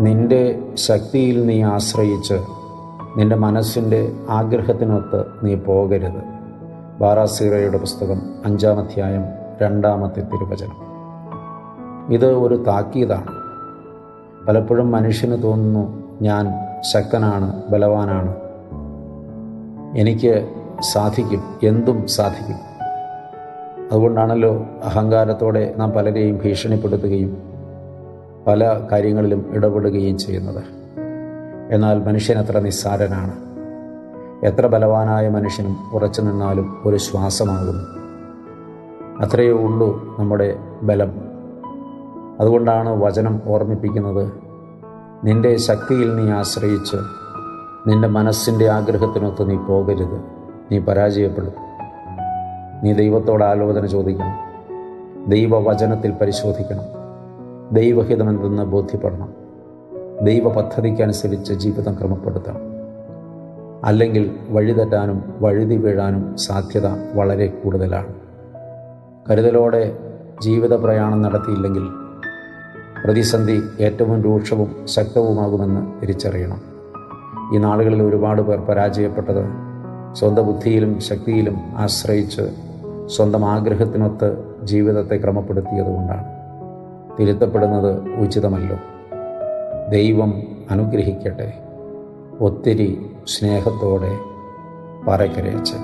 നിന്റെ ശക്തിയിൽ നീ ആശ്രയിച്ച് നിന്റെ മനസ്സിൻ്റെ ആഗ്രഹത്തിനൊത്ത് നീ പോകരുത്. ബാറാസീറയുടെ പുസ്തകം 5-ാം അധ്യായം 2-ാമത്തെ തിരുവചനം. ഇത് ഒരു താക്കീതാണ്. പലപ്പോഴും മനുഷ്യന് തോന്നുന്നു, ഞാൻ ശക്തനാണ്, ബലവാനാണ്, എനിക്ക് സാധിക്കും, എന്തും സാധിക്കും. അതുകൊണ്ടാണല്ലോ അഹങ്കാരത്തോടെ നാം പലരെയും ഭീഷണിപ്പെടുത്തുകയും പല കാര്യങ്ങളിലും ഇടപെടുകയും ചെയ്യുന്നത്. എന്നാൽ മനുഷ്യൻ എത്ര നിസ്സാരനാണ്. എത്ര ബലവാനായ മനുഷ്യനും ഉറച്ചു നിന്നാലും ഒരു ശ്വാസമാകുന്നു. അത്രയേ ഉള്ളൂ നമ്മുടെ ബലം. അതുകൊണ്ടാണ് വചനം ഓർമ്മിപ്പിക്കുന്നത്, നിന്റെ ശക്തിയിൽ നീ ആശ്രയിച്ച് നിന്റെ മനസ്സിൻ്റെ ആഗ്രഹത്തിനൊത്ത് നീ പോകരുത്, നീ പരാജയപ്പെടും. നീ ദൈവത്തോട് ആലോചന ചോദിക്കണം, ദൈവവചനത്തിൽ പരിശോധിക്കണം, ദൈവഹിതമെന്തെന്ന് ബോധ്യപ്പെടണം, ദൈവ പദ്ധതിക്കനുസരിച്ച് ജീവിതം ക്രമപ്പെടുത്തണം. അല്ലെങ്കിൽ വഴിതെറ്റാനും വഴുതി വീഴാനും സാധ്യത വളരെ കൂടുതലാണ്. കരുതലോടെ ജീവിത പ്രയാണം നടത്തിയില്ലെങ്കിൽ പ്രതിസന്ധി ഏറ്റവും രൂക്ഷവും ശക്തവുമാകുമെന്ന് തിരിച്ചറിയണം. ഈ നാളുകളിൽ ഒരുപാട് പേർ പരാജയപ്പെട്ടത് സ്വന്തം ബുദ്ധിയിലും ശക്തിയിലും ആശ്രയിച്ച് സ്വന്തം ആഗ്രഹത്തിനൊത്ത് ജീവിതത്തെ ക്രമപ്പെടുത്തിയതുകൊണ്ടാണ്. തിരുത്തപ്പെടുന്നത് ഉചിതമല്ലോ. ദൈവം അനുഗ്രഹിക്കട്ടെ. ഒത്തിരി സ്നേഹത്തോടെ പാറക്കരയച്ചൻ.